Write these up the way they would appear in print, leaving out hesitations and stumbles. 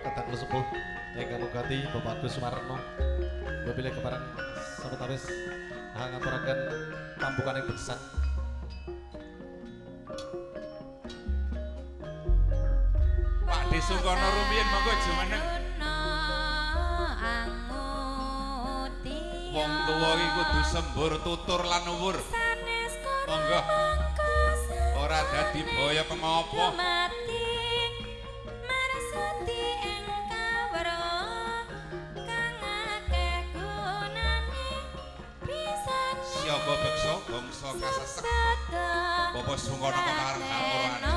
Kakang sepuh ingkang mugati Bapak Agus Sumarno bapile kepareng sawetawis ngaturaken pambukaning beksan. Pak Desungkono rumiyin monggo jumeneng. Wong tuwa iki kudu sembur tutur lan nuwur. Monggo. Ora dadi boyo pengapa. Siapa beksa bangsa kasesek. Bapak Sungkono kepareng ngapurane.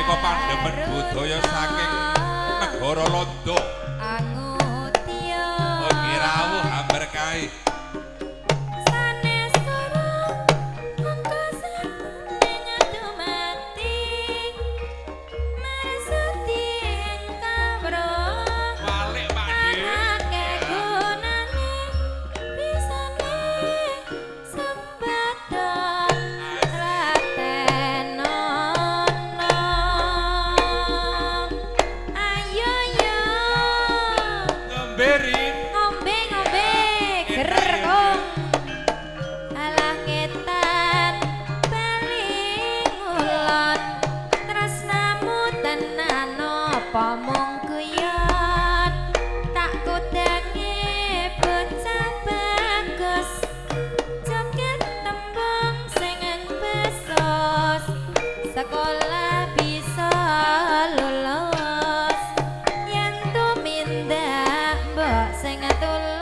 Pandemen budaya saking negara Londo Angutya Rawuh Amberkahi sanes karo angkasa nyatu mati marsudi kawro balik Pakde gunane bisane sembada pamong guyon tak kudangi bocah bagus joget tembung sing besos sekolah bisa lulus yen tumindak mbok sing tulus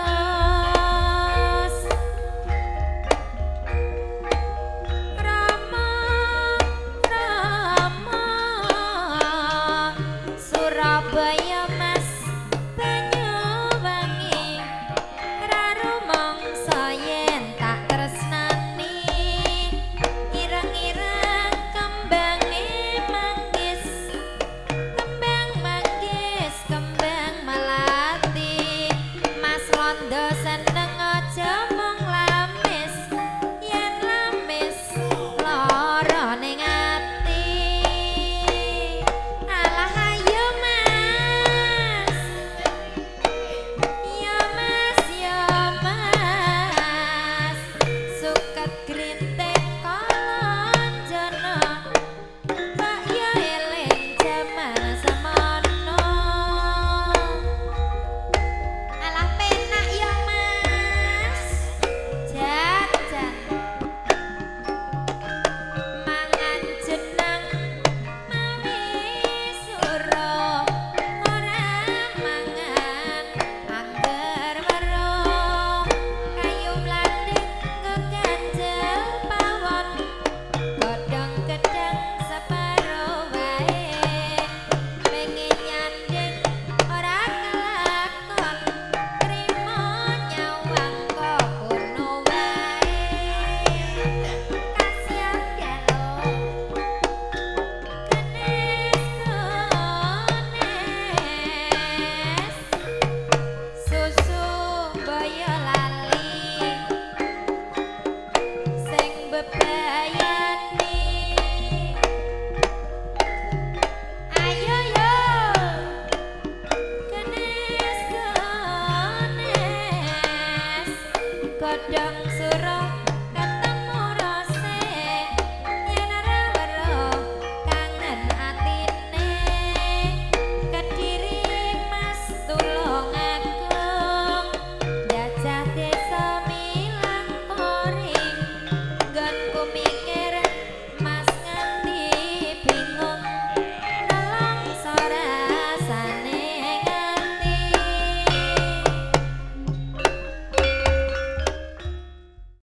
Rama Rama Surabaya